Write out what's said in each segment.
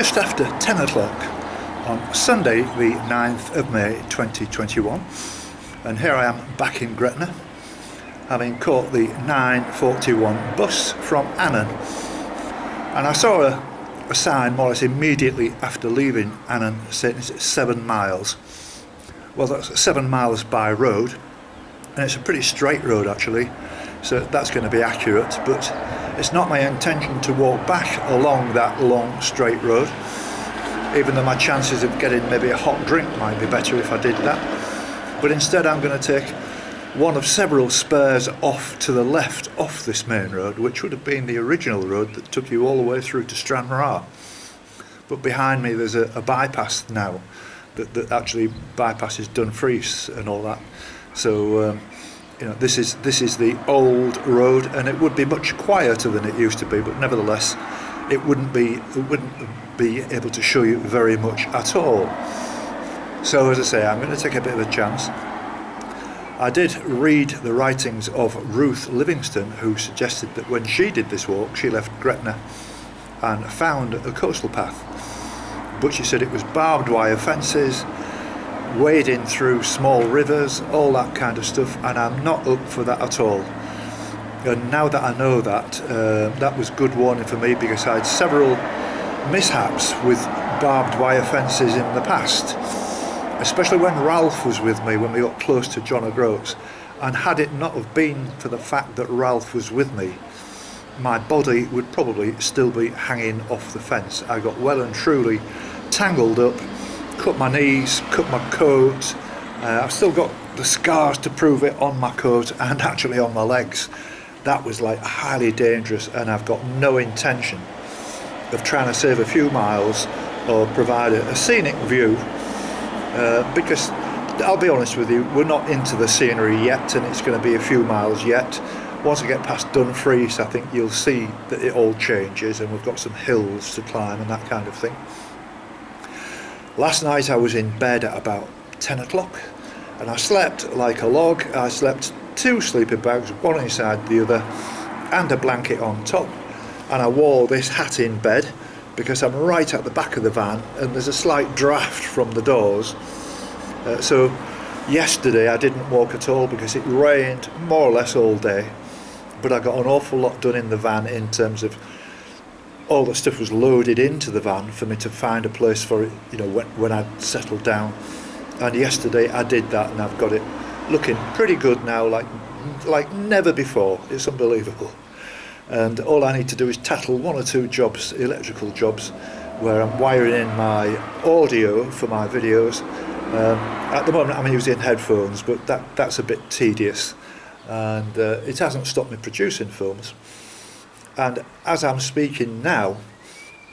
just after 10 o'clock on Sunday the 9th of May 2021, and here I am back in Gretna, having caught the 9:41 bus from Annan. And I saw a sign more or less immediately after leaving Annan saying it's 7 miles. Well, that's 7 miles by road, and it's a pretty straight road actually, so that's going to be accurate, but it's not my intention to walk back along that long straight road, even though my chances of getting maybe a hot drink might be better if I did that. But instead I'm going to take one of several spurs off to the left off this main road, which would have been the original road that took you all the way through to Stranraer. But behind me there's a bypass now that actually bypasses Dumfries and all that. So this is the old road, and it would be much quieter than it used to be, but nevertheless it wouldn't be able to show you very much at all. So as I say, I'm going to take a bit of a chance. I did read the writings of Ruth Livingston, who suggested that when she did this walk she left Gretna and found a coastal path, but she said it was barbed wire fences, wading through small rivers, all that kind of stuff, and I'm not up for that at all. And now that I know that, that was good warning for me, because I had several mishaps with barbed wire fences in the past, especially when Ralph was with me when we got close to John O'Groats. And had it not have been for the fact that Ralph was with me, my body would probably still be hanging off the fence. I got well and truly tangled up, cut my knees, cut my coat. I've still got the scars to prove it on my coat and actually on my legs. That was like highly dangerous, and I've got no intention of trying to save a few miles or provide a scenic view, because I'll be honest with you, we're not into the scenery yet, and it's going to be a few miles yet. Once I get past Dumfries, I think you'll see that it all changes, and we've got some hills to climb and that kind of thing. Last night I was in bed at about 10 o'clock, and I slept like a log. I slept 2 sleeping bags, one inside the other, and a blanket on top. And I wore this hat in bed because I'm right at the back of the van, and there's a slight draft from the doors. So yesterday I didn't walk at all because it rained more or less all day, but I got an awful lot done in the van in terms of all the stuff was loaded into the van for me to find a place for it, when I'd settled down. And yesterday I did that, and I've got it looking pretty good now, like never before. It's unbelievable. And all I need to do is tackle 1 or 2 jobs, electrical jobs, where I'm wiring in my audio for my videos. At the moment I'm using headphones, but that's a bit tedious, and it hasn't stopped me producing films. And as I'm speaking now,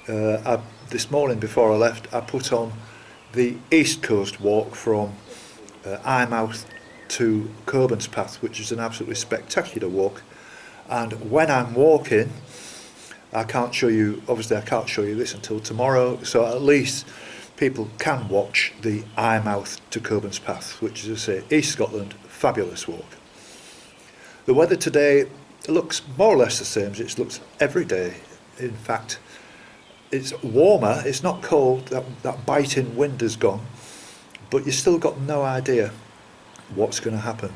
this morning before I left, I put on the East Coast walk from Eyemouth to Coburn's Path, which is an absolutely spectacular walk. And when I'm walking, I can't show you this until tomorrow, so at least people can watch the Eyemouth to Coburn's Path, which is, as I say, East Scotland, fabulous walk. The weather today looks more or less the same as it looks every day. In fact, it's warmer, it's not cold, that biting wind is gone, but you still got no idea what's going to happen.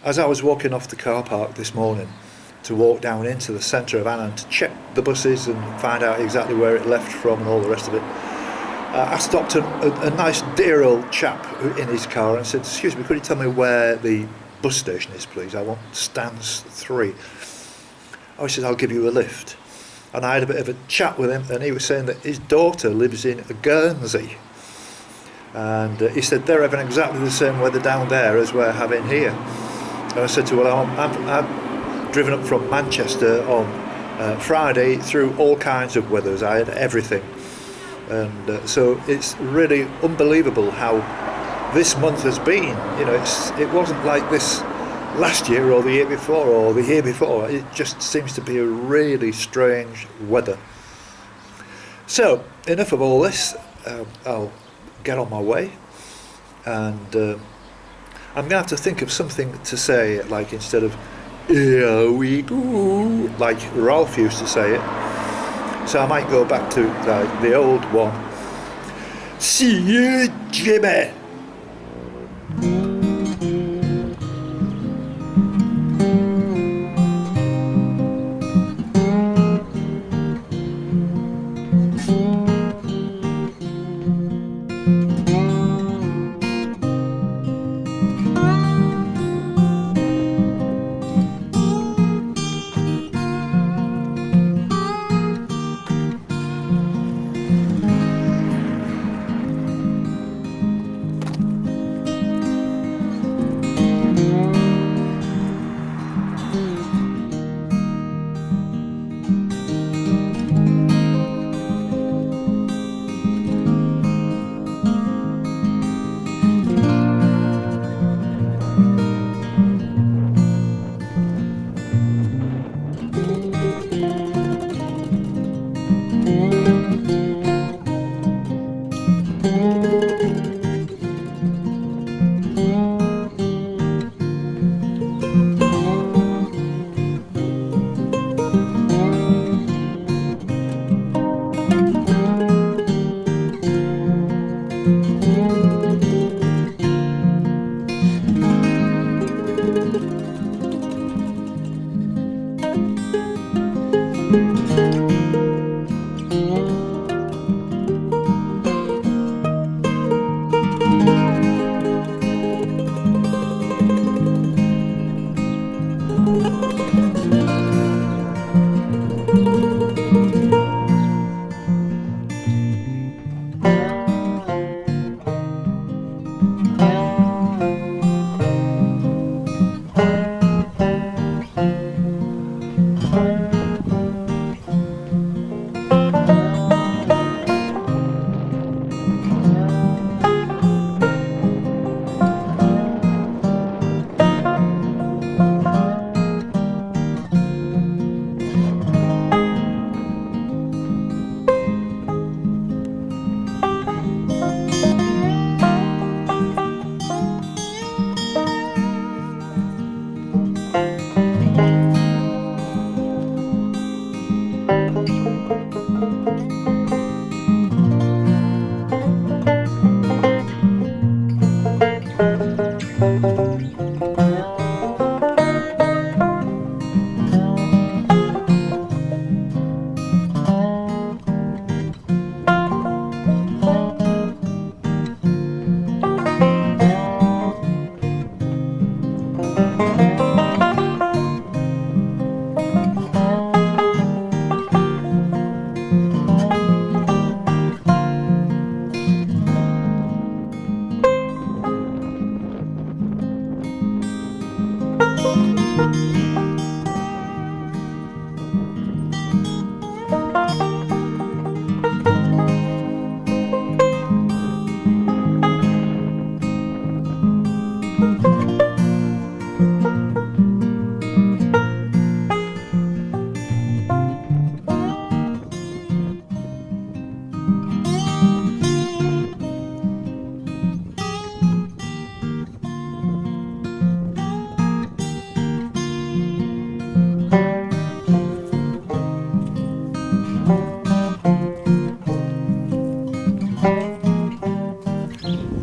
As I was walking off the car park this morning to walk down into the centre of Annan to check the buses and find out exactly where it left from and all the rest of it, I stopped a nice dear old chap in his car and said, "Excuse me, could you tell me where the bus station is, please? I want stands 3. Oh, he said, "I'll give you a lift." And I had a bit of a chat with him, and he was saying that his daughter lives in Guernsey, and he said they're having exactly the same weather down there as we're having here. And I said to him, "Well, I've driven up from Manchester on Friday through all kinds of weathers. I had everything." And so it's really unbelievable how this month has been. It wasn't like this last year or the year before or the year before. It just seems to be a really strange weather. So enough of all this. I'll get on my way, and I'm going to have to think of something to say, like instead of "here we go," like Ralph used to say it. so I might go back to the old one. See you, Jimmy.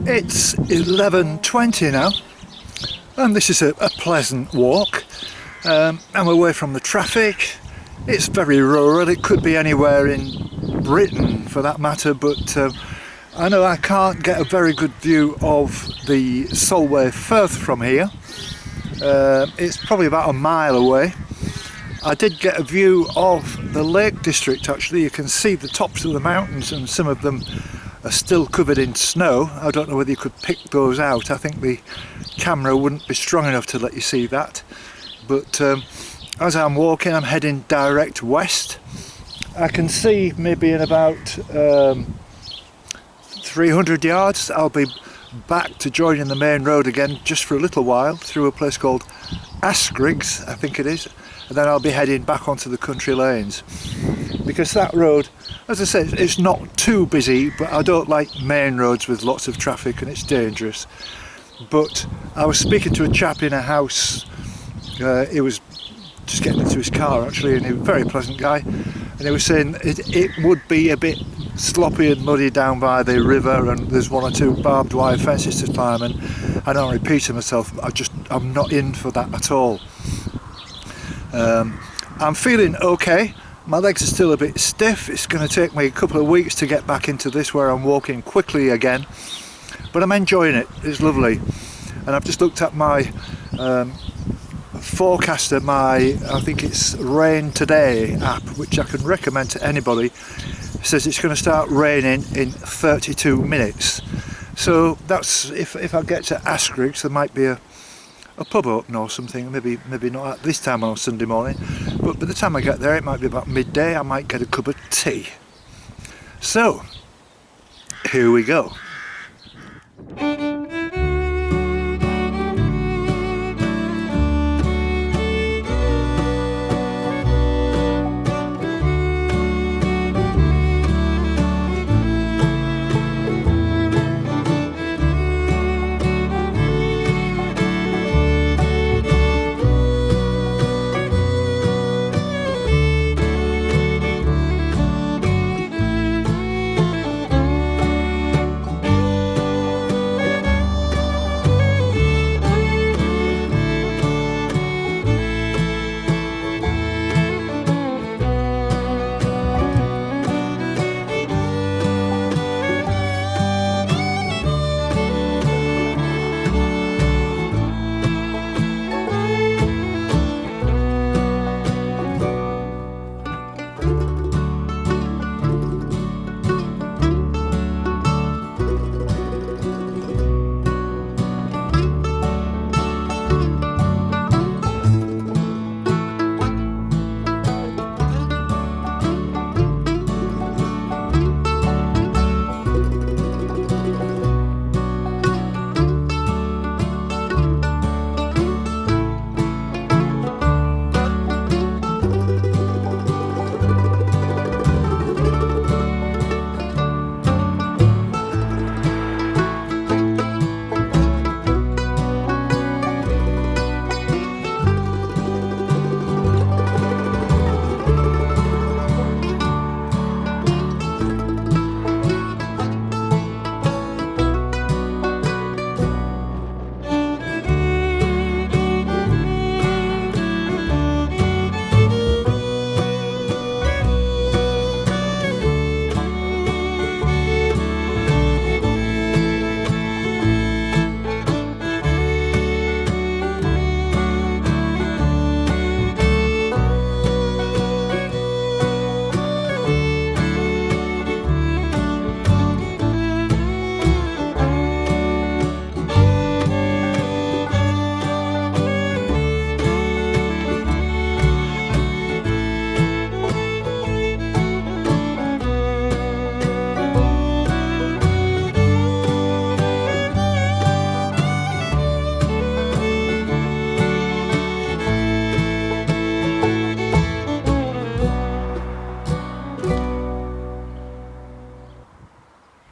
It's 11:20 now, and this is a pleasant walk. I'm away from the traffic. It's very rural. It could be anywhere in Britain for that matter, but I know I can't get a very good view of the Solway Firth from here. It's probably about a mile away. I did get a view of the Lake District actually. You can see the tops of the mountains, and some of them are still covered in snow. I don't know whether you could pick those out. I think the camera wouldn't be strong enough to let you see that. But as I'm walking, I'm heading direct west. I can see maybe in about 300 yards I'll be back to joining the main road again just for a little while through a place called Askriggs, I think it is, and then I'll be heading back onto the country lanes, because that road, as I said, it's not too busy, but I don't like main roads with lots of traffic and it's dangerous. But I was speaking to a chap in a house, he was just getting into his car actually, and he was a very pleasant guy, and he was saying it would be a bit sloppy and muddy down by the river, and there's one or two barbed wire fences to climb, and I don't repeat myself, I'm not in for that at all. I'm feeling okay. My legs are still a bit stiff. It's going to take me a couple of weeks to get back into this where I'm walking quickly again, but I'm enjoying it. It's lovely. And I've just looked at my forecaster, I think it's Rain Today app, which I can recommend to anybody. It says it's going to start raining in 32 minutes. So that's, if I get to Askriggs, there might be a pub open or something, maybe not at this time on a Sunday morning, but by the time I get there it might be about midday. I might get a cup of tea. So here we go.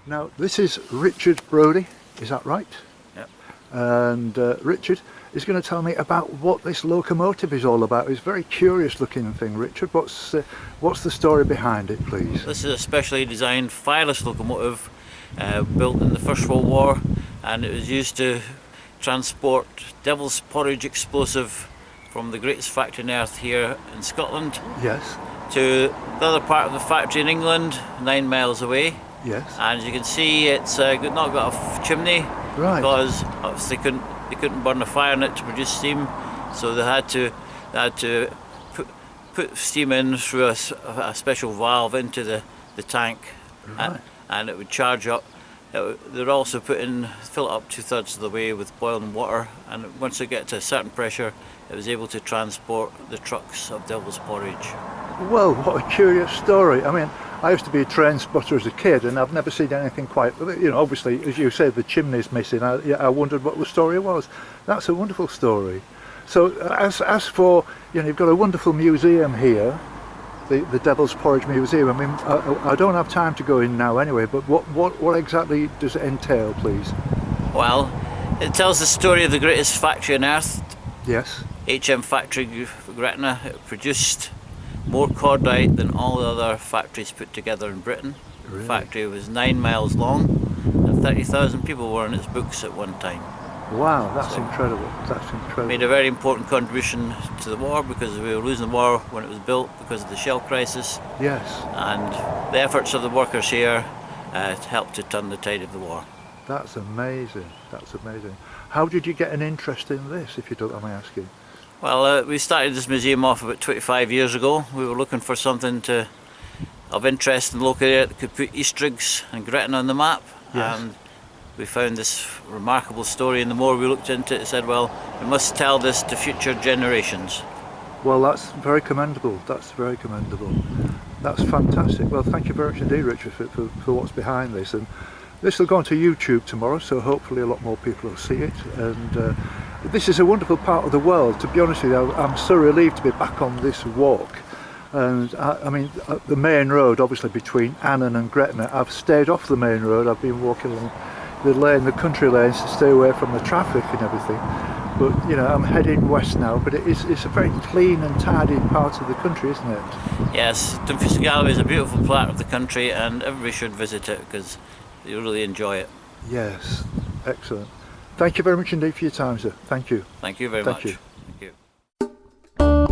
Now this is Richard Brodie, is that right? Yep. And Richard is going to tell me about what this locomotive is all about. It's a very curious looking thing. Richard, what's the story behind it, please? This is a specially designed fireless locomotive built in the First World War, and it was used to transport devil's porridge explosive from the greatest factory on earth here in Scotland. Yes. To the other part of the factory in England, 9 miles away. Yes. And as you can see, it's not got a chimney, right, because obviously they couldn't burn a fire in it to produce steam, so they had to put steam in through a special valve into the tank, right, and it would charge up. They're also fill it up 2/3 of the way with boiling water, and once they get to a certain pressure, it was able to transport the trucks of devil's porridge. Well, what a curious story. I mean, I used to be a train spotter as a kid, and I've never seen anything quite, obviously, as you said, the chimney's missing. I wondered what the story was. That's a wonderful story. So as for, you've got a wonderful museum here, the Devil's Porridge Museum. I mean, I don't have time to go in now anyway, but what exactly does it entail, please? Well, it tells the story of the greatest factory on earth. Yes. HM factory Gretna. It produced more cordite than all the other factories put together in Britain. Really? The factory was 9 miles long and 30,000 people were in its books at one time. Wow, that's So- incredible. That's incredible. Made a very important contribution to the war because we were losing the war when it was built because of the shell crisis, Yes, and the efforts of the workers here helped to turn the tide of the war. that's amazing. That's amazing. How did you get an interest in this, if you don't mind me asking? Well, we started this museum off about 25 years ago. We were looking for something of interest in the local area that could put Eastriggs and Gretna on the map. Yes. And we found this remarkable story, and the more we looked into it, said, well, we must tell this to future generations. Well, that's very commendable. That's very commendable. That's fantastic. Well, thank you very much indeed, Richard, for what's behind this. And this will go onto YouTube tomorrow, so hopefully a lot more people will see it. And this is a wonderful part of the world. To be honest with you, I'm so relieved to be back on this walk. And I mean, the main road, obviously between Annan and Gretna, I've stayed off the main road. I've been walking along the lane, the country lanes, to stay away from the traffic and everything. But you know, I'm heading west now. But it's a very clean and tidy part of the country, isn't it? Yes, Dumfries Galloway is a beautiful part of the country, and everybody should visit it because you'll really enjoy it. Yes, excellent. Thank you very much indeed for your time, sir. Thank you. Thank you very Thank much. you. Thank you.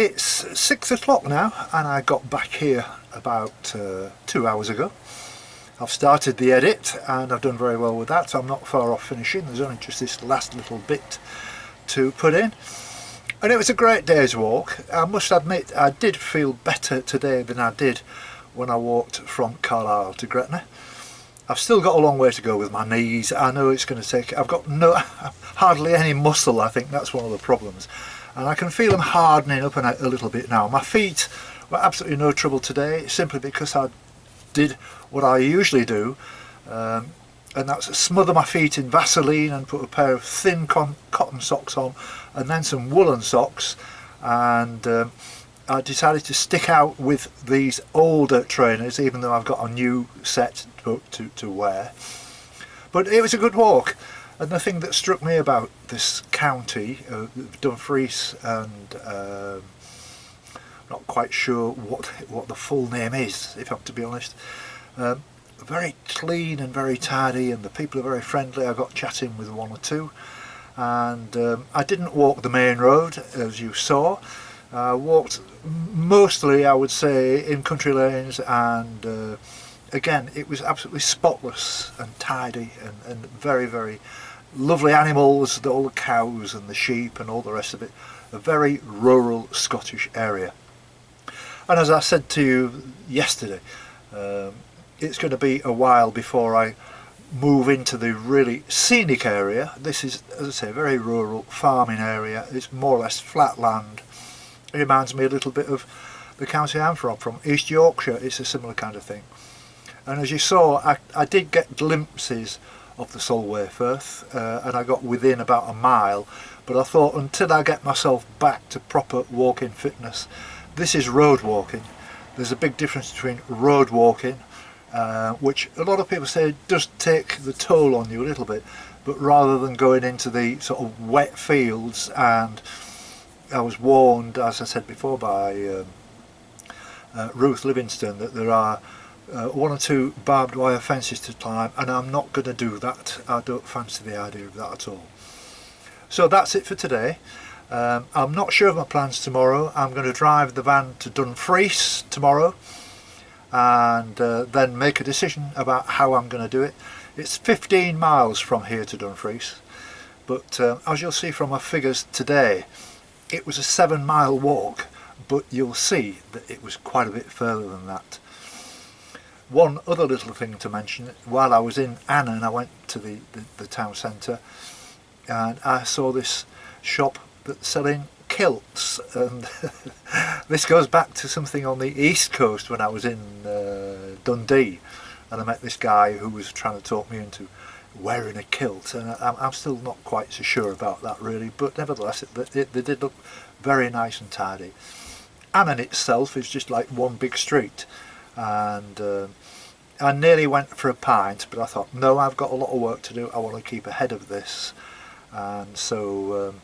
It's 6 o'clock now, and I got back here about 2 hours ago. I've started the edit and I've done very well with that, so I'm not far off finishing. There's only just this last little bit to put in. And it was a great day's walk. I must admit I did feel better today than I did when I walked from Carlisle to Gretna. I've still got a long way to go with my knees. I know it's going to take, I've got hardly any muscle. I think that's one of the problems. And I can feel them hardening up a little bit now. My feet were absolutely no trouble today, simply because I did what I usually do, and that's smother my feet in Vaseline and put a pair of thin cotton socks on, and then some woolen socks, and I decided to stick out with these older trainers, even though I've got a new set to wear. But it was a good walk, and the thing that struck me about this county, Dumfries, and not quite sure what the full name is, if I'm to be honest. Very clean and very tidy, and the people are very friendly. I got chatting with one or two, and I didn't walk the main road, as you saw. I walked mostly, I would say, in country lanes, and again, it was absolutely spotless and tidy, and very, very lovely animals, all the cows and the sheep and all the rest of it. A very rural Scottish area. And as I said to you yesterday, it's going to be a while before I move into the really scenic area. This is, as I say, a very rural farming area. It's more or less flat land. It reminds me a little bit of the county I'm from East Yorkshire. It's a similar kind of thing. And as you saw, I did get glimpses of the Solway Firth, and I got within about a mile, but I thought until I get myself back to proper walking fitness, this is road walking. There's a big difference between road walking, which a lot of people say does take the toll on you a little bit, but rather than going into the sort of wet fields, and I was warned, as I said before, by Ruth Livingston, that there are 1 or 2 barbed wire fences to climb, and I'm not going to do that. I don't fancy the idea of that at all. So that's it for today. I'm not sure of my plans tomorrow. I'm going to drive the van to Dumfries tomorrow, and then make a decision about how I'm going to do it. It's 15 miles from here to Dumfries, but as you'll see from my figures today, it was a 7-mile walk, but you'll see that it was quite a bit further than that. One other little thing to mention: while I was in Annan, I went to the town centre, and I saw this shop that's selling kilts, and this goes back to something on the east coast when I was in Dundee, and I met this guy who was trying to talk me into wearing a kilt, and I'm still not quite so sure about that really, but nevertheless they did look very nice and tidy. Annan itself is just like one big street, and I nearly went for a pint, but I thought, no, I've got a lot of work to do. I want to keep ahead of this, and so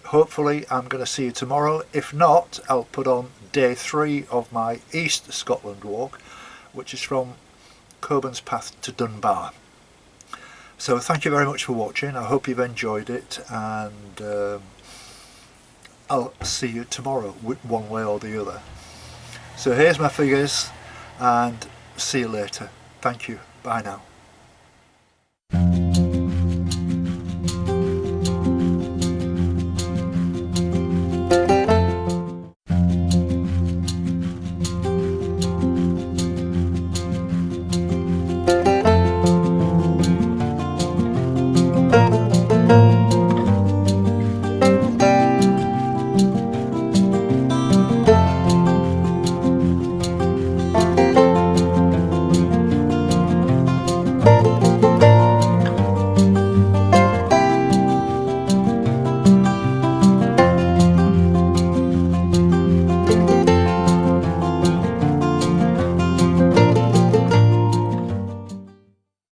hopefully I'm going to see you tomorrow. If not, I'll put on day 3 of my East Scotland walk, which is from Coburn's Path to Dunbar. So thank you very much for watching. I hope you've enjoyed it, and I'll see you tomorrow, one way or the other. So here's my figures, and see you later. Thank you. Bye now.